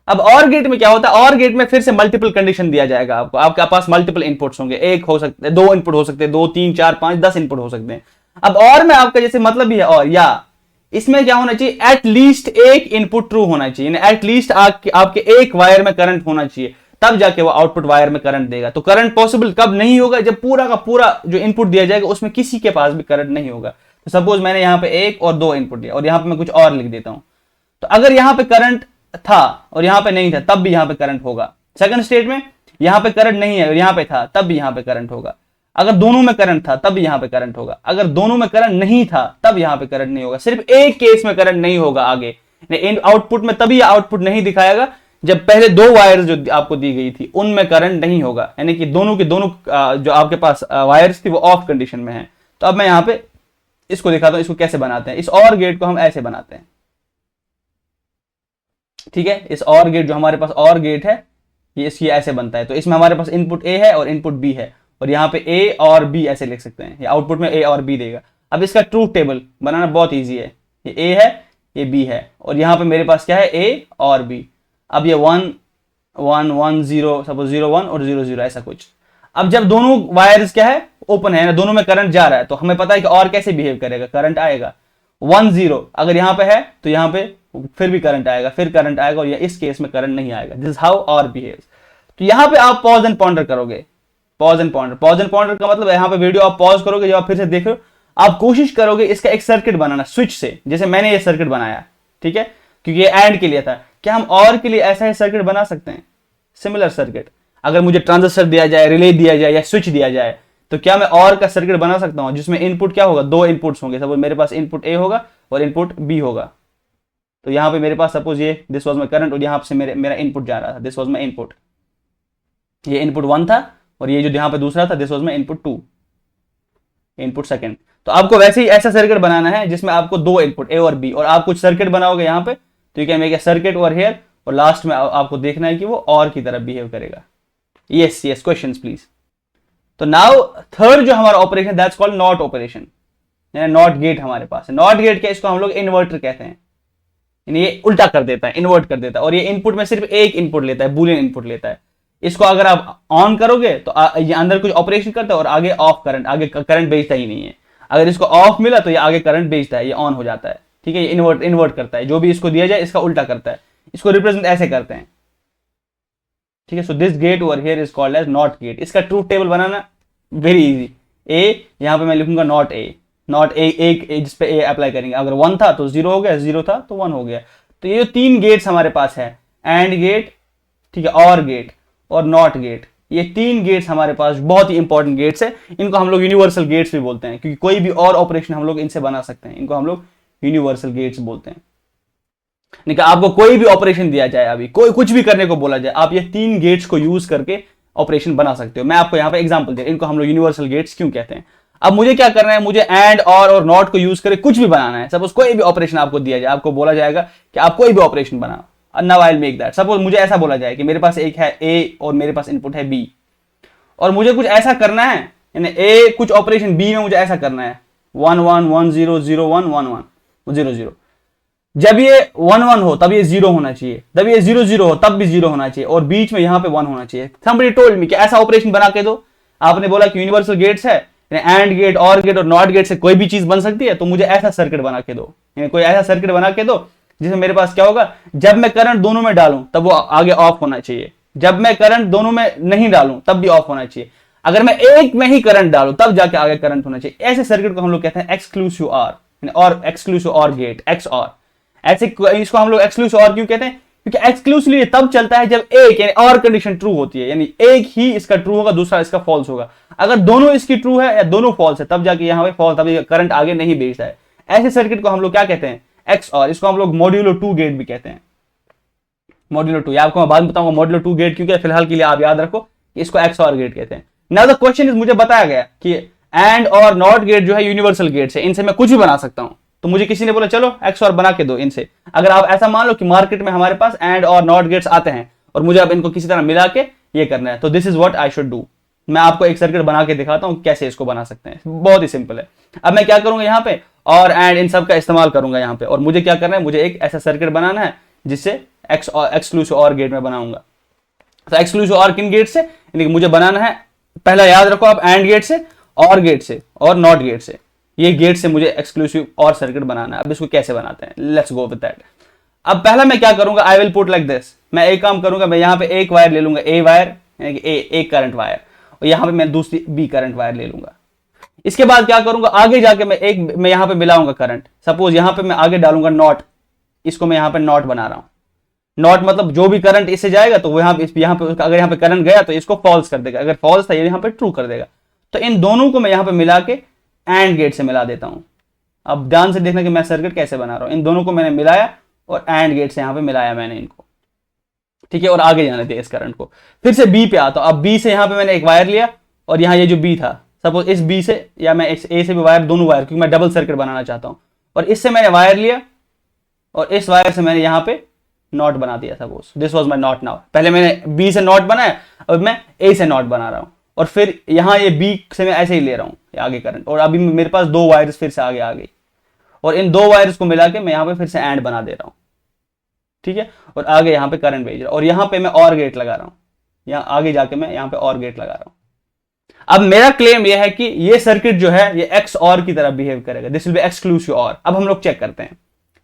अब और गेट में क्या होता है, और गेट में फिर से मल्टीपल कंडीशन दिया जाएगा आपको, आपके पास मल्टीपल इनपुट्स होंगे, एक हो सकते हैं, 2 इनपुट हो सकते हैं, 2 3 4 5 10 इनपुट हो सकते हैं। अब और में आपका जैसे मतलब भी है और, या इसमें क्या होना चाहिए, एटलीस्ट एक इनपुट ट्रू होना चाहिए, एटलीस्ट आपके एक वायर में करंट होना चाहिए, तब जाके वो आउटपुट वायर में करंट देगा। तो करंट पॉसिबल कब नहीं होगा, जब पूरा का पूरा जो इनपुट दिया जाएगा उसमें किसी के पास भी करंट नहीं होगा। तो सपोज मैंने यहाँ पे 1 और 2 इनपुट दिया और यहाँ पे मैं कुछ और लिख देता हूं, तो अगर यहाँ पे करंट था और यहाँ पे नहीं था तब भी यहाँ पे करंट होगा। सेकंड स्टेट में यहाँ पे करंट नहीं है और यहाँ पे था तब भी यहाँ पे करंट होगा। अगर दोनों में करंट था तब भी यहाँ पे करंट होगा। अगर दोनों में करंट नहीं था तब यहाँ पे करंट नहीं होगा। सिर्फ एक केस में करंट नहीं होगा आगे आउटपुट में, तभी आउटपुट नहीं दिखाएगा जब पहले 2 वायर्स जो आपको दी गई थी उनमें करंट नहीं होगा, यानी कि दोनों के दोनों जो आपके पास वायर्स थी वो ऑफ कंडीशन में है। तो अब मैं यहाँ पे इसको दिखाता हूं, इसको कैसे बनाते हैं। इस और गेट को हम ऐसे बनाते हैं, ठीक है। इस और गेट जो हमारे पास और गेट है ये इसकी ऐसे बनता है। तो इसमें हमारे पास इनपुट ए है और इनपुट बी है, और यहाँ पे ए और बी ऐसे लिख सकते हैं, ये आउटपुट में ए और बी देगा। अब इसका ट्रूथ टेबल बनाना बहुत ईजी है। ये ए है, ये बी है, और यहाँ पे मेरे पास क्या है, ए और बी। अब ये 1 1 1 0, सपोज 0 1 और 0 0 ऐसा कुछ। अब जब दोनों वायर्स क्या है, ओपन है ना, दोनों में करंट जा रहा है, तो हमें पता है कि और कैसे बिहेव करेगा, करंट आएगा। 1 0 अगर यहाँ पे है तो यहाँ पे फिर भी करंट आएगा, फिर करंट आएगा, और इस केस में करंट नहीं आएगा। दिस हाउ और बिहेव्स। तो यहाँ पे आप पॉज एंड पॉन्डर करोगे। पॉज एंड पॉन्डर का मतलब यहाँ पे वीडियो आप पॉज करोगे, जब आप फिर से देख रहे हो आप कोशिश करोगे इसका एक सर्किट बनाना स्विच से, जैसे मैंने ये सर्किट बनाया, ठीक है, क्योंकि ये एंड के लिए था। क्या हम और के लिए ऐसा ही सर्किट बना सकते हैं, सिमिलर सर्किट? अगर मुझे ट्रांजिस्टर दिया जाए, रिले दिया जाए या स्विच दिया जाए, तो क्या मैं और का सर्किट बना सकता हूं जिसमें इनपुट क्या होगा, 2 इनपुट्स होंगे। सपोज मेरे पास इनपुट ए होगा और इनपुट बी होगा। तो यहाँ पे मेरे पास सपोज ये दिस वाज माय करंट और यहाँ से मेरा इनपुट जा रहा था, दिस वाज माय इनपुट। ये इनपुट 1 था और ये जो यहाँ पे दूसरा था this was my input 2, input second. तो आपको वैसे ही ऐसा सर्किट बनाना है जिसमें आपको 2 इनपुट ए और बी, और आप कुछ सर्किट बनाओगे यहाँ पे, तो you can make a circuit over here, और लास्ट में आपको देखना है कि वो और की तरह बिहेव करेगा। Yes yes, questions please. तो नाउ थर्ड जो हमारा operation that's called not operation, not gate हमारे पास है। नॉट गेट क्या, इसको हम लोग इन्वर्टर कहते हैं, ये उल्टा कर देता है, इन्वर्ट कर देता है, और ये इनपुट में सिर्फ एक इनपुट लेता है, बूलियन इनपुट लेता है। इसको अगर आप ऑन करोगे तो ये अंदर कुछ ऑपरेशन करता है और आगे ऑफ करंट, आगे करंट भेजता ही नहीं है। अगर इसको ऑफ मिला तो ये आगे करंट भेजता है, ये ऑन हो जाता है, ठीक है। ये इन्वर्ट करता है, जो भी इसको दिया जाए इसका उल्टा करता है। इसको रिप्रेजेंट ऐसे करते हैं, ठीक है। So this gate over here is called as not gate. इसका ट्रूथ टेबल बनाना वेरी इजी। ए यहाँ पे मैं लिखूंगा नॉट ए, नॉट ए, एक जिस पे ए अप्लाई करेंगे। अगर 1 था तो 0 हो गया, 0 था तो 1 हो गया। तो ये जो 3 गेट्स हमारे पास है, एंड गेट, ठीक है, और गेट और नॉट गेट, ये 3 गेट्स हमारे पास बहुत ही इंपॉर्टेंट गेट्स है। इनको हम लोग यूनिवर्सल गेट्स भी बोलते हैं, क्योंकि कोई भी और ऑपरेशन हम लोग इनसे बना सकते हैं। इनको हम लोग यूनिवर्सल गेट्स बोलते हैं। नहीं कि आपको कोई भी ऑपरेशन दिया जाए, अभी कोई कुछ भी करने को बोला जाए, आप ये 3 गेट्स को यूज करके ऑपरेशन बना सकते हो। मैं आपको यहाँ पे एग्जांपल दे, इनको हम लोग यूनिवर्सल गेट्स क्यों कहते हैं। अब मुझे क्या करना है, मुझे एंड और नॉट को यूज करके कुछ भी बनाना है। सपोज कोई भी ऑपरेशन आपको दिया जाए, आपको बोला जाएगा कि आप कोई भी ऑपरेशन बनाओ, now I will make that. Suppose मुझे ऐसा बोला जाए कि मेरे पास एक है ए और मेरे पास इनपुट है बी, और मुझे कुछ ऐसा करना है, यानी ए कुछ ऑपरेशन बी में मुझे ऐसा करना है, 1 1 1 0 0 1 1 1 0 0। जब ये 1 1 हो तब ये 0 होना चाहिए, जब ये 0 0 हो तब भी 0 होना चाहिए, और बीच में यहाँ पे 1 होना चाहिए। somebody told me कि ऐसा ऑपरेशन बना के दो। आपने बोला कि यूनिवर्सल गेट्स है, एंड गेट, और गेट और नॉट गेट से कोई भी चीज बन सकती है, तो मुझे ऐसा सर्किट बना के दो, कोई ऐसा सर्किट बना के दो जिसमें मेरे पास क्या होगा, जब मैं करंट दोनों में डालूं तब वो आगे ऑफ होना चाहिए, जब मैं करंट दोनों में नहीं डालूं तब भी ऑफ होना चाहिए, अगर मैं एक में ही करंट डालूं तब जाके आगे करंट होना चाहिए। ऐसे सर्किट को हम लोग कहते हैं एक्सक्लूसिव ऑर, और exclusive or gate, X or. ऐसे इसको हम लोग एक्सक्लूसिव ऑर क्यों कहते हैं, क्योंकि एक्सक्लूसिवली तब चलता है जब एक यानी और कंडीशन ट्रू होती है, यानी एक ही इसका ट्रू होगा, दूसरा इसका फॉल्स होगा। अगर दोनों इसकी ट्रू है या दोनों फॉल्स है तब जाके यहाँ पे फॉल्स, तब करंट आगे नहीं भेजता है। ऐसे सर्किट को हम लोग क्या कहते हैं, एक्स ऑर। इसको हम लोग मॉड्यूलो 2 गेट भी कहते हैं, मॉड्यूलो 2। आपको मैं बाद में बताऊंगा मॉड्यूलो 2 गेट क्योंकि, फिलहाल के लिए आप याद रखो कि इसको एक्स ऑर गेट कहते हैं। नाउ द क्वेश्चन इज, मुझे बताया गया कि एंड और नॉट गेट जो है यूनिवर्सल गेट्स है, इनसे मैं कुछ भी बना सकता हूं। तो मुझे किसी ने बोला चलो एक्स ऑर बना के दो इनसे। अगर आप ऐसा मान लो कि मार्केट में हमारे पास एंड और नॉट गेट्स आते हैं और मुझे अब इनको किसी तरह मिला के ये करना है, तो this is what I should do. मैं आपको एक सर्किट बना के दिखाता हूं कैसे इसको बना सकते हैं, बहुत ही सिंपल है। अब मैं क्या करूंगा यहाँ पे, और एंड इन सब का इस्तेमाल करूंगा यहाँ पे, और मुझे क्या करना है, मुझे एक ऐसा सर्किट बनाना है जिससे एक्सक्लूसिव और गेट में बनाऊंगा। तो एक्सक्लूसिव और किन गेट से, यानी कि मुझे बनाना है, पहला याद रखो आप, एंड गेट से, और गेट से, और नॉट गेट से, ये गेट से मुझे एक्सक्लूसिव और सर्किट बनाना है। अब इसको कैसे बनाते हैं, लेट्स गो विद दैट। अब पहला मैं क्या करूंगा, I will put like this, मैं एक काम करूंगा, मैं यहाँ पे एक वायर ले लूंगा, ए वायर यानी कि एक करंट वायर, और यहाँ पे मैं दूसरी बी करंट वायर ले लूंगा। इसके बाद क्या करूंगा, आगे जाके मैं यहाँ पे मिलाऊंगा करंट। सपोज यहाँ पे मैं आगे डालूंगा नॉट, इसको मैं यहाँ पे नॉट बना रहा हूं। नॉट मतलब जो भी करंट इससे जाएगा तो वो यहाँ पे अगर यहाँ पे करंट गया तो इसको फॉल्स कर देगा, अगर फॉल्स था ये यहाँ पे ट्रू कर देगा। तो इन दोनों को मैं यहाँ पे मिला के एंड गेट से मिला देता हूं। अब ध्यान से देखना कि मैं सर्किट कैसे बना रहा हूं। इन दोनों को मैंने मिलाया और एंड गेट से यहाँ पे मिलाया मैंने इनको, ठीक है, और आगे जाने दिया इस करंट को। फिर से बी पे आता हूं। अब बी से यहाँ पे मैंने एक वायर लिया और यहाँ ये जो बी था, सपोज इस बी से या मैं इस ए से भी वायर, दोनों वायर, क्योंकि मैं डबल सर्किट बनाना चाहता हूं, और इससे मैंने वायर लिया और इस वायर से मैंने यहाँ पे नॉट बना दिया। Suppose this was my not now. पहले मैंने बी से नॉट बनाया, अब मैं ए से नॉट बना रहा हूं, और फिर यहाँ ये बी से मैं ऐसे ही ले रहा हूं आगे करंट, और अभी मेरे पास दो वायर्स फिर से आगे आ गई, और इन दो वायर्स को मिला के मैं यहाँ पे फिर से एंड बना दे रहा हूं, ठीक है, और आगे यहाँ पे करंट भेज रहा हूं, और यहाँ पे मैं और गेट लगा रहा हूं, यहाँ आगे जाके मैं यहाँ पे और गेट लगा रहा हूं। अब मेरा क्लेम यह है कि ये सर्किट जो है ये एक्स और की तरह बिहेव करेगा, दिस विल बी एक्सक्लूसिव और। अब हम लोग चेक करते हैं,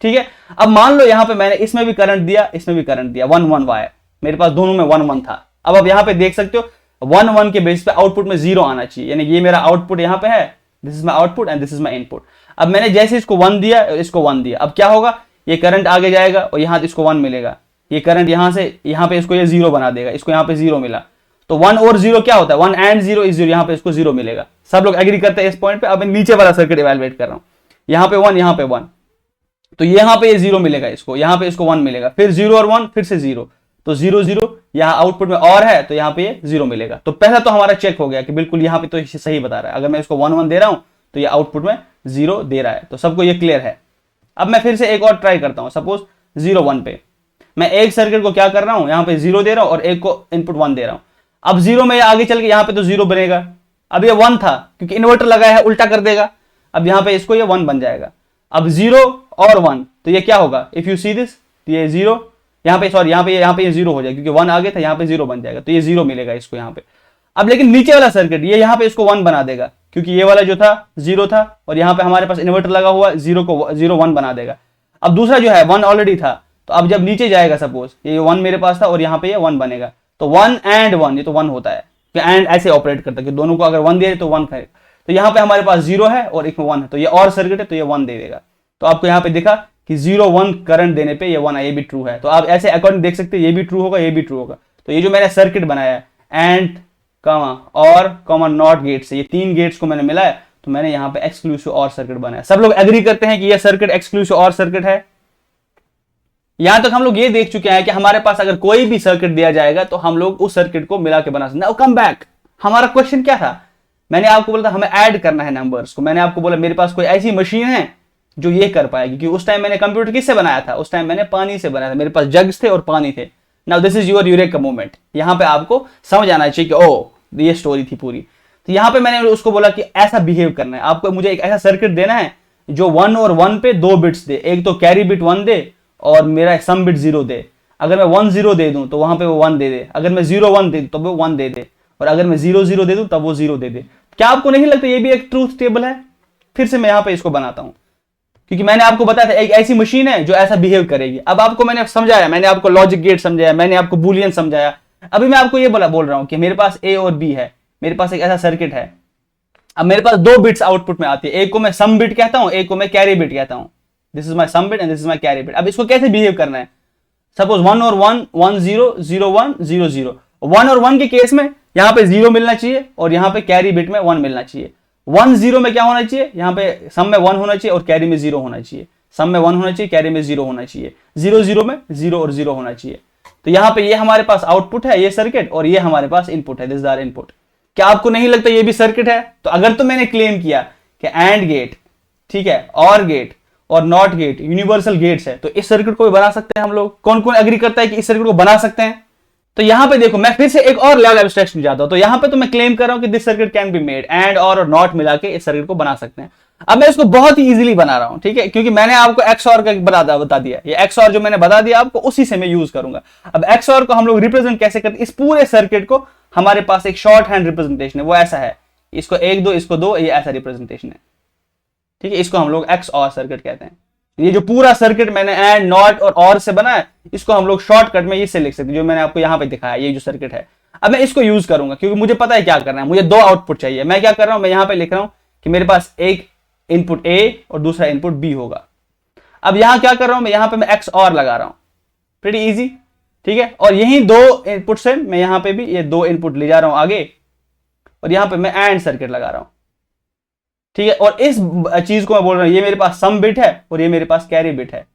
ठीक है। अब मान लो यहाँ पे मैंने इसमें भी करंट दिया, इसमें भी करंट दिया, 1-1 वायर, मेरे पास दोनों में 1-1 था। अब आप यहाँ पे देख सकते हो 1-1 के बेस पे आउटपुट में 0 आना चाहिए, यानी ये मेरा आउटपुट यहाँ पे है, this is my output and this is my input. अब मैंने जैसे इसको 1 दिया, इसको 1 दिया, अब क्या होगा, ये करंट आगे जाएगा और यहाँ इसको 1 मिलेगा, ये करंट यहाँ से यहाँ पे इसको ये 0 बना देगा, इसको यहाँ पे 0 मिला, तो 1 और 0 क्या होता है, 1 एंड 0 इज 0, यहाँ पे इसको 0 मिलेगा। सब लोग एग्री करते हैं इस पॉइंट पे। अब मैं नीचे वाला सर्किट इवैल्यूएट कर रहा हूँ, यहाँ पे 1, यहाँ पे 1, तो यहाँ पे ये 0 मिलेगा इसको, यहाँ पे इसको 1 मिलेगा, फिर 0 और 1 फिर से 0, तो 0 0, यहाँ आउटपुट में और है तो यहाँ पे ये 0 मिलेगा। तो पहला तो हमारा चेक हो गया कि बिल्कुल यहाँ पे तो सही बता रहा है, अगर मैं इसको 1-1 दे रहा हूँ तो ये आउटपुट में 0 दे रहा है, तो सबको ये क्लियर है। अब मैं फिर से एक और ट्राई करता हूँ, सपोज 0-1 पे मैं एक सर्किट को क्या कर रहा हूँ, यहाँ पे 0 दे रहा हूँ और एक को इनपुट 1 दे रहा हूँ। अब 0 में आगे चल के यहाँ पे तो 0 बनेगा, अब ये 1 था क्योंकि इन्वर्टर लगाया है उल्टा कर देगा, अब यहाँ पे इसको ये 1 बन जाएगा। अब 0 और 1 तो ये क्या होगा, इफ यू सी दिस, ये 0 यहाँ पे, सॉरी यहाँ पे ये 0 हो जाएगा क्योंकि 1 आगे था, यहाँ पे 0 बन जाएगा, तो ये 0 मिलेगा इसको यहाँ पे। अब लेकिन नीचे वाला सर्किट ये यहाँ पे इसको 1 बना देगा क्योंकि ये वाला जो था 0 था, और यहाँ पे हमारे पास इन्वर्टर लगा हुआ 0 को 1 बना देगा। अब दूसरा जो है 1 ऑलरेडी था, तो अब जब नीचे जाएगा, सपोज ये 1 मेरे पास था और यहाँ पे ये 1 बनेगा, तो 1 एंड 1, ये तो 1 होता है, एंड ऐसे ऑपरेट करता है कि दोनों को अगर 1 दे तो 1 करेगा। तो यहाँ पे हमारे पास 0 है और एक में 1 है, तो ये और सर्किट है तो ये 1 दे देगा। तो आपको यहाँ पे दिखा कि 0-1 करंट देने पे ये 1 है, ये भी ट्रू है। तो आप ऐसे अकॉर्डिंग देख सकते हैं, ये भी ट्रू होगा, ये भी ट्रू होगा। तो ये जो मैंने सर्किट बनाया है एंड और नॉट गेट से, ये 3 गेट्स को मैंने मिलाया, तो मैंने यहाँ पे एक्सक्लूसिव और सर्किट बनाया। सब लोग एग्री करते हैं कि ये सर्किट एक्सक्लूसिव और सर्किट है। यहां तक हम लोग ये देख चुके हैं कि हमारे पास अगर कोई भी सर्किट दिया जाएगा तो हम लोग उस सर्किट को मिला के बना सकते हैं। कम बैक, हमारा क्वेश्चन क्या था, मैंने आपको बोला था हमें ऐड करना है नंबर्स को। मैंने आपको बोला मेरे पास कोई ऐसी मशीन है जो ये कर पाएगी, क्योंकि उस टाइम मैंने कंप्यूटर किससे बनाया था, उस टाइम मैंने पानी से बनाया था, मेरे पास जग्स थे और पानी थे। Now this is your eureka moment. यहां पे आपको समझ आना चाहिए कि ओ ये स्टोरी थी पूरी। तो यहां पे मैंने उसको बोला कि ऐसा बिहेव करना है आपको, मुझे एक ऐसा सर्किट देना है जो 1 और 1 पे 2 बिट्स दे, एक तो कैरी बिट 1 दे और मेरा सम बिट 0 दे। अगर मैं 1-0 दे दूं तो वहां पे वो 1 दे दे, अगर मैं 0-1 दे दूं तो वो 1 दे दे, और अगर मैं 0-0 दे दूं तब वो 0 दे दे। क्या आपको नहीं लगता ये भी एक ट्रूथ टेबल है? फिर से मैं यहां पे इसको बनाता हूं क्योंकि मैंने आपको बताया था एक ऐसी मशीन है जो ऐसा बिहेव करेगी। अब आपको मैंने समझाया, मैंने आपको लॉजिक गेट समझाया, मैंने आपको बुलियन समझाया। अभी मैं आपको ये बोल रहा हूं कि मेरे पास ए और बी है, मेरे पास एक ऐसा सर्किट है। अब मेरे पास 2 बिट्स आउटपुट में आती है, एक को मैं सम बिट कहता हूं, एक को मैं कैरी बिट कहता हूं। This is my sum bit and this is my carry bit. अब इसको कैसे बिहेव करना है, सपोज 1 और 1, 1 0 0 1 0 0। 1 और 1 के केस में यहाँ पे 0 मिलना चाहिए और यहाँ पे कैरी बिट में 1 मिलना चाहिए। 1-0 में क्या होना चाहिए, यहाँ पे सम में 1 होना चाहिए और कैरी में 0 होना चाहिए। सम में 1 होना चाहिए, कैरी में 0 होना चाहिए। 0-0 में 0 और 0 होना चाहिए। तो यहाँ पे ये हमारे पास आउटपुट है, ये सर्किट, और ये हमारे पास इनपुट है, दिस इज आवर इनपुट। क्या आपको नहीं लगता ये भी सर्किट है? तो अगर तो मैंने क्लेम किया कि एंड गेट, ठीक है, और गेट और नॉट गेट यूनिवर्सल गेट्स है, तो इस सर्किट को भी बना सकते हैं हम लोग। कौन कौन एग्री करता है कि इस सर्किट को बना सकते हैं? तो यहां पे देखो, मैं फिर से एक और लेवल एब्स्ट्रैक्शन जाता हूं। तो यहां पे तो मैं क्लेम कर रहा हूं कि this circuit can be made, and और नॉट मिला के इस सर्किट को बना सकते हैं। अब मैं इसको बहुत ही इजीली बना रहा हूं, ठीक है, क्योंकि मैंने आपको XOR का बता दिया। ये XOR जो मैंने बता दिया आपको, उसी से मैं यूज करूंगा। अब XOR को हम लोग रिप्रेजेंट कैसे करते हैं, इस पूरे सर्किट को हमारे पास एक शॉर्ट हैंड रिप्रेजेंटेशन है, वो ऐसा है, इसको 1 2 इसको 2, ये ऐसा रिप्रेजेंटेशन है, ठीक है। इसको हम लोग XOR सर्किट कहते हैं। ये जो पूरा सर्किट मैंने एंड, नॉट और से बना है, इसको हम लोग शॉर्टकट में इससे लिख सकते हैं, जो मैंने आपको यहाँ पे दिखाया, ये जो सर्किट है। अब मैं इसको यूज करूंगा क्योंकि मुझे पता है क्या करना है, मुझे दो आउटपुट चाहिए। मैं क्या कर रहा हूं, मैं यहाँ पे लिख रहा हूं कि मेरे पास एक इनपुट ए और दूसरा इनपुट बी होगा। अब यहां क्या कर रहा हूं मैं, यहां पे मैं एक्स और लगा रहा हूं, प्रीटी इजी, ठीक है। और यही दो इनपुट से मैं यहां पे भी ये दो इनपुट ले जा रहा हूं आगे, और यहां पे मैं एंड सर्किट लगा रहा हूं, ठीक है। और इस चीज को मैं बोल रहा हूं, ये मेरे पास सम बिट है और ये मेरे पास कैरी बिट है,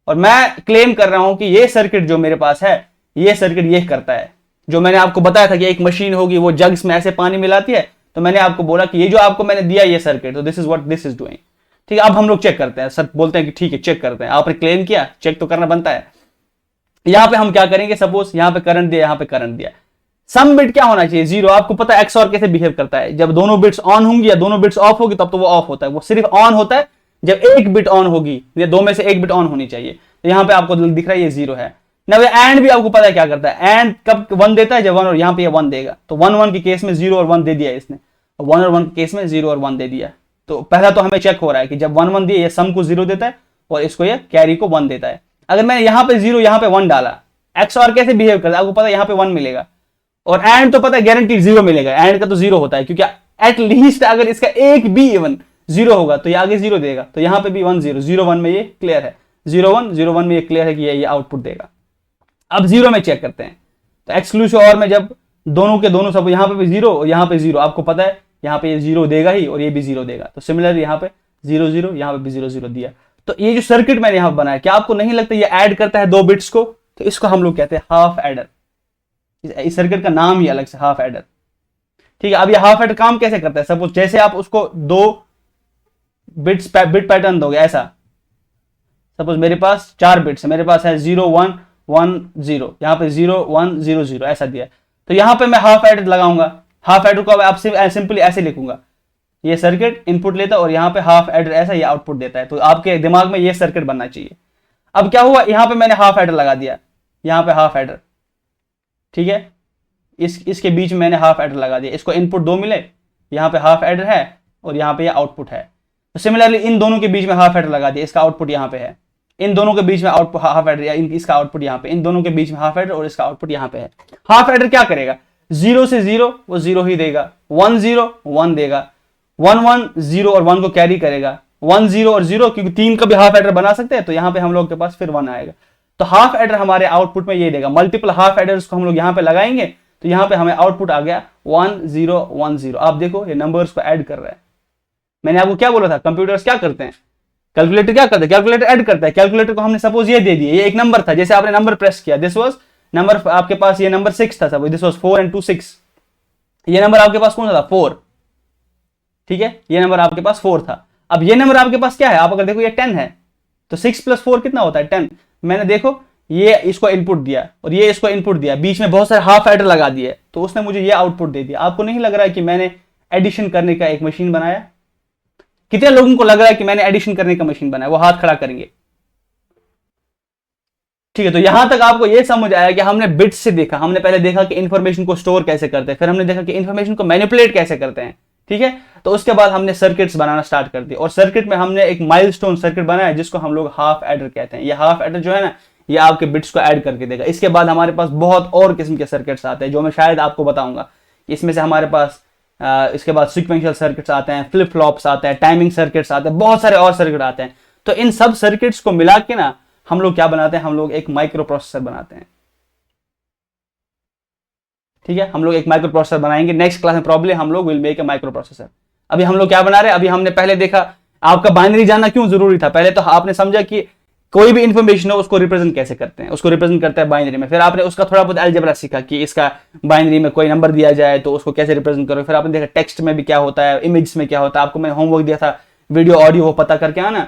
और मैं क्लेम कर रहा हूं कि ये सर्किट जो मेरे पास है, ये सर्किट ये करता है। जो मैंने आपको बताया था कि एक मशीन होगी, वो जग्स में ऐसे पानी मिलाती है, तो मैंने आपको बोला कि ये जो आपको मैंने दिया ये सर्किट, तो this is what this is doing, ठीक है। अब हम लोग चेक करते हैं, सर बोलते हैं कि ठीक है चेक करते हैं, आपने क्लेम किया, चेक तो करना बनता है। यहां पे हम क्या करेंगे, सपोज यहां पे करंट दिया, यहां पे करंट दिया, सम बिट क्या होना चाहिए, जीरो। आपको पता है XOR कैसे बिहेव करता है, जब दोनों बिट्स ऑन होंगी या दोनों बिट्स ऑफ होगी तब तो वो ऑफ होता है, वो सिर्फ ऑन होता है जब एक बिट ऑन होगी, या दो में से एक बिट ऑन होनी चाहिए। तो यहां पे आपको दिख रहा है ये जीरो है ना। एंड भी आपको पता है क्या करता है, एंड कब वन देता है, जब वन, और यहां पे ये वन देगा, तो वन वन के केस में जीरो और वन दे दिया इसने, वन और वन के केस में जीरो और वन दे दिया। तो पहला तो हमें चेक हो रहा है कि जब वन वन दिए, ये सम को जीरो देता है और इसको ये कैरी को वन देता है। अगर मैंने यहां पे जीरो यहां पे वन डाला, XOR कैसे बिहेव करता है आपको पता है, यहां पे वन मिलेगा, और एंड तो पता है गारंटी जीरो मिलेगा, एंड का तो जीरो होता है, क्योंकि एट लीस्ट अगर इसका एक भी इवन जीरो होगा तो ये आगे जीरो देगा। तो यहां पे भी वन जीरो, जीरो वन में ये क्लियर है, जीरो वन में ये क्लियर है कि ये आउटपुट देगा। अब जीरो में चेक करते हैं, तो एक्सक्लूसिव और में जब दोनों के दोनों सब, यहां पे भी जीरो और यहां पे जीरो, आपको पता है यहां पे ये जीरो देगा ही और ये भी जीरो देगा, तो सिमिलर यहां पे जीरो जीरो, यहां पे भी जीरो जीरो दिया। तो ये जो सर्किट मैंने यहां बनाया, क्या आपको नहीं लगता ये ऐड करता है दो बिट्स को, तो इसको हम लोग कहते हैं हाफ एडर। इस सर्किट का नाम ही अलग से हाफ एडर, ठीक है। अब ये हाफ एडर काम कैसे करता है, सपोज जैसे आप उसको दो बिट पैटर्न दोगे, ऐसा सपोज मेरे पास 4 बिट्स है, मेरे पास है 0 1 1 0, यहां पे 0 1 0 0 ऐसा दिया, तो यहां पे मैं हाफ एडर लगाऊंगा। हाफ एडर को अब सिंपली ऐसे लिखूंगा, ये सर्किट इनपुट लेता है और यहां पे हाफ एडर ऐसा ये आउटपुट देता है, तो आपके दिमाग में ये सर्किट बनना चाहिए। अब क्या हुआ, यहां पे मैंने हाफ एडर लगा दिया, यहां पे हाफ एडर, ठीक है, इसके बीच में मैंने हाफ एडर लगा दिया, इसको इनपुट दो मिले, यहां पे हाफ एडर है और यहां पे ये आउटपुट है। तो सिमिलरली इन दोनों के बीच में हाफ एडर लगा दिया, इसका आउटपुट यहां पे है, इन दोनों के बीच में आउटपुट हाफ एडर, या इसका आउटपुट यहां पे, इन दोनों के बीच में हाफ एडर और इसका आउटपुट यहां पे है। हाफ एडर क्या करेगा, जीरो से जीरो वो जीरो ही देगा, 1 0 1 देगा, 1 1 0 और 1 को कैरी करेगा, 1 0 और 0, क्योंकि 3 का भी हाफ एडर बना सकते हैं, तो यहां पे हम लोग के पास फिर 1 आएगा। तो हाफ एडर हमारे आउटपुट में ये देगा, मल्टीपल हाफ एडर्स को हम लोग यहां पे लगाएंगे, तो यहां पे हमें आउटपुट आ गया 1 0 1 0। आप देखो ये नंबर्स को ऐड कर रहा है। मैंने आपको क्या बोला था, कंप्यूटर्स क्या करते हैं, कैलकुलेटर क्या करता है, कैलकुलेटर ऐड करता है। कैलकुलेटर को हमने सपोज ये दे दिया, ये एक नंबर था, जैसे आपने नंबर प्रेस किया, दिस वाज नंबर, आपके पास ये नंबर 6 था, सपोज दिस वाज 4 and 2 6, ये नंबर आपके पास कौन सा था, 4, ठीक है, ये नंबर आपके पास 4 था। अब ये नंबर आपके पास क्या है, आप अगर देखो ये 10 है, तो 6 + 4 कितना होता है, 10। मैंने देखो ये इसको इनपुट दिया और ये इसको इनपुट दिया, बीच में बहुत सारे हाफ एडर लगा दिए, तो उसने मुझे ये आउटपुट दे दिया। आपको नहीं लग रहा है कि मैंने एडिशन करने का एक मशीन बनाया? कितने लोगों को लग रहा है कि मैंने एडिशन करने का मशीन बनाया, वो हाथ खड़ा करेंगे, ठीक है। तो यहां तक आपको यह समझ आया कि हमने बिट्स से देखा, हमने पहले देखा कि इंफॉर्मेशन को स्टोर कैसे करते हैं, फिर हमने देखा कि इंफॉर्मेशन को मैनिपुलेट कैसे करते हैं, ठीक है। तो उसके बाद हमने सर्किट्स बनाना स्टार्ट कर दिए, और सर्किट में हमने एक माइलस्टोन सर्किट बनाया जिसको हम लोग हाफ एडर कहते हैं। ये हाफ एडर जो है ना, ये आपके बिट्स को ऐड करके देगा। इसके बाद हमारे पास बहुत और किस्म के सर्किट्स आते हैं जो मैं शायद आपको बताऊंगा। इसमें से हमारे पास इसके बाद सीक्वेंशियल सर्किट्स आते हैं, फ्लिप फ्लॉप्स आते हैं, टाइमिंग सर्किट्स आते हैं, बहुत सारे और सर्किट आते हैं। तो इन सब सर्किट्स को मिला के ना हम लोग क्या बनाते हैं, हम लोग एक माइक्रो प्रोसेसर बनाते हैं, ठीक है। हम लोग एक माइक्रो प्रोसेसर बनाएंगे नेक्स्ट क्लास में, प्रॉब्लम हम लोग will make a micro processor. अभी हम लोग क्या बना रहे हैं, अभी हमने पहले देखा आपका बाइनरी जानना क्यों जरूरी था। पहले तो आपने समझा कि कोई भी इंफॉर्मेशन हो उसको रिप्रेजेंट कैसे करते हैं, उसको रिप्रेजेंट करता है बाइनरी में। फिर आपने उसका थोड़ा बहुत अलजेब्रा सीखा कि इसका बाइनरी में कोई नंबर दिया जाए तो उसको कैसे रिप्रेजेंट करो। फिर आपने देखा टेक्स्ट में भी क्या होता है, इमेज में क्या होता है। आपको मैंने होमवर्क दिया था वीडियो ऑडियो वो पता करके आना।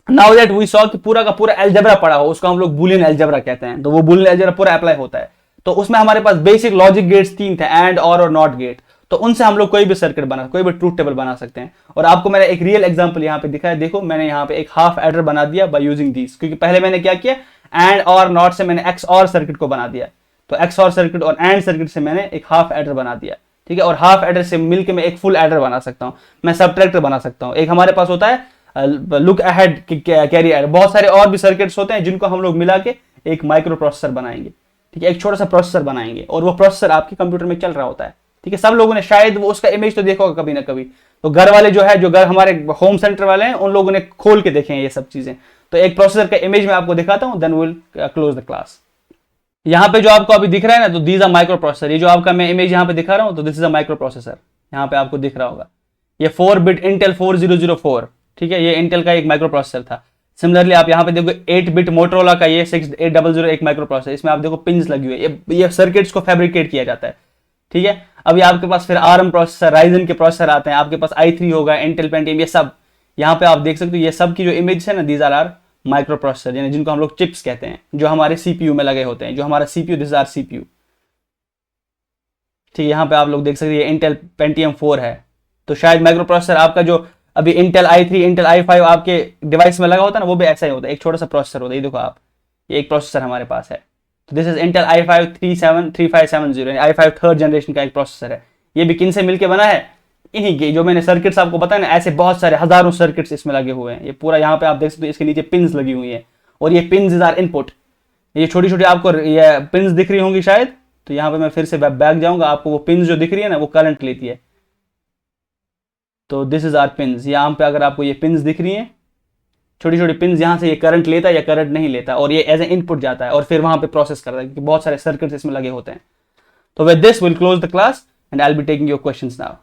नाउ दैट वी सॉ कि पूरा का पूरा अलजेब्रा पढ़ा हो, उसको हम लोग बूलियन अलजेब्रा कहते हैं। तो वो बूलियन अलजेब्रा पूरा अप्लाई होता है। तो उसमें हमारे पास बेसिक लॉजिक गेट्स 3 थे, एंड और नॉट गेट। तो उनसे हम लोग कोई भी सर्किट बना, कोई भी ट्रूथ टेबल बना सकते हैं। और आपको मैंने एक रियल एग्जांपल यहाँ पे दिखाया, देखो मैंने यहाँ पे एक हाफ एडर बना दिया बाय यूजिंग दिस, क्योंकि पहले मैंने क्या किया, एंड और नॉट से मैंने एक्स और सर्किट को बना दिया। तो एक्स और सर्किट और एंड सर्किट से मैंने एक हाफ एडर बना दिया, ठीक है। और हाफ एडर से मिलकर मैं एक फुल एडर बना सकता हूँ, मैं सबट्रैक्टर बना सकता हूँ। एक हमारे पास होता है लुक अहेड, कैरी अहेड, बहुत सारे और भी सर्किट्स होते हैं जिनको हम लोग मिला के एक माइक्रो प्रोसेसर बनाएंगे, ठीक है, एक छोटा सा प्रोसेसर बनाएंगे और वो प्रोसेसर आपके कंप्यूटर में चल रहा होता है, ठीक है। सब लोगों ने शायद वो उसका इमेज तो देखा होगा कभी ना कभी, तो घर वाले जो है, जो घर हमारे होम सेंटर वाले हैं, उन लोगों ने खोल के देखे हैं ये सब चीजें। तो एक प्रोसेसर का इमेज मैं आपको दिखाता हूं, then will close the class. यहाँ पे जो आपको अभी दिख रहा है ना, तो दीज आर माइक्रो प्रोसेसर। ये जो आपका मैं इमेज यहाँ पे दिखा रहा हूँ, तो this is a micro processor, यहाँ पे आपको दिख रहा होगा। ये 4 बिट इंटेल 4004, ठीक है, ये इंटेल का एक माइक्रो प्रोसेसर था। सिमिलरली आप यहाँ पे देखो 8 बिट मोटरोला का ये 6800 एक माइक्रो प्रोसेसर, इसमें आप देखो पिंस लगी हुई है, ये सर्किट्स को फैब्रिकेट किया जाता है, ठीक है। अभी आपके पास फिर ARM प्रोसेसर, राइजन के प्रोसेसर आते हैं, आपके पास i3 होगा, इंटेल पेंटियम, ये सब यहाँ पे आप देख सकते हो। ये सब की जो इमेज है ना, दीज आर माइक्रो प्रोसेसर, यानी जिनको हम लोग चिप्स कहते हैं, जो हमारे सीपीयू में लगे होते हैं, जो हमारा सीपीयू, दिस आर सीपीयू, ठीक है। यहाँ पे आप लोग देख सकते हैं ये इंटेल पेंटियम 4 है। तो शायद माइक्रो प्रोसेसर आपका जो अभी इंटेल i3, इंटेल i5 आपके डिवाइस में लगा होता है ना, वो भी ऐसा ही होता है, एक छोटा सा प्रोसेसर होता है। ये देखो आप, ये एक प्रोसेसर हमारे पास है, तो दिस इज इंटेल i5 3570, यानी i5 थर्ड जनरेशन का एक प्रोसेसर है। ये भी किन से मिलके बना है, इन्हीं के जो मैंने सर्किट्स आपको बताया ना, ऐसे बहुत सारे हजारों सर्किट्स इसमें लगे हुए हैं। ये पूरा यहाँ पे आप देख सकते हो, इसके नीचे पिंस लगी हुई है, और ये पिंस इज आर इनपुट। ये छोटी छोटी आपको ये पिंस दिख रही होंगी शायद, तो यहाँ पे मैं फिर से बैक जाऊंगा, आपको वो पिंस जो दिख रही है ना, वो करंट लेती है। तो दिस इज आर पिंस, यहाँ पे अगर आपको ये पिंस दिख रही हैं, छोटी छोटी पिंस, यहाँ से ये करंट लेता है या करंट नहीं लेता, और ये एज ए इनपुट जाता है और फिर वहां पे प्रोसेस करता है, क्योंकि बहुत सारे सर्किट्स इसमें लगे होते हैं। तो with this will close the class and I will be taking your questions now.